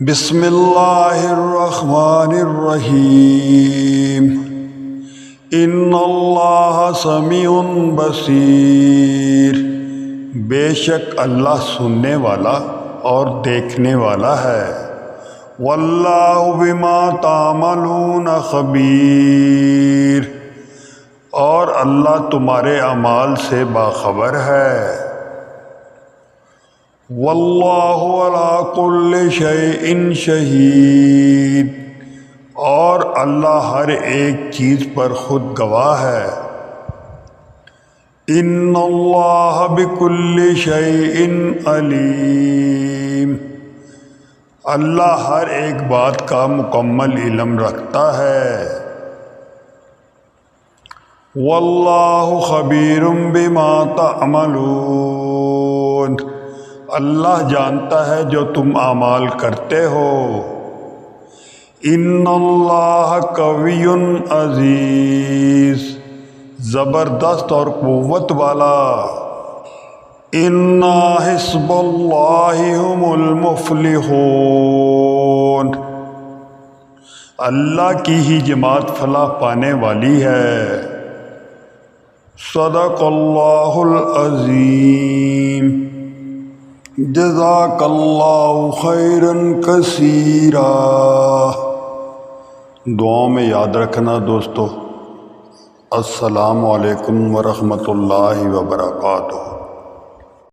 بسم اللہ الرحمن الرحیم ان اللہ سمیع بصیر، بے شک اللہ سننے والا اور دیکھنے والا ہے۔ واللہ بما تعملون خبیر، اور اللہ تمہارے اعمال سے باخبر ہے۔ واللہ علی کل شیء شہید، اور اللہ ہر ایک چیز پر خود گواہ ہے۔ ان اللہ بکل شیء علیم، اللہ ہر ایک بات کا مکمل علم رکھتا ہے۔ واللہ خبیر بما تعملون، اللہ جانتا ہے جو تم اعمال کرتے ہو۔ ان اللہ قوی عزیز، زبردست اور قوت والا۔ ان حزب اللہ هم المفلحون، اللہ کی ہی جماعت فلاح پانے والی ہے۔ صدق اللہ العظیم۔ جزاک اللہ خیرا کثیرا۔ دعاؤں میں یاد رکھنا دوستو۔ السلام علیکم ورحمۃ اللہ وبرکاتہ۔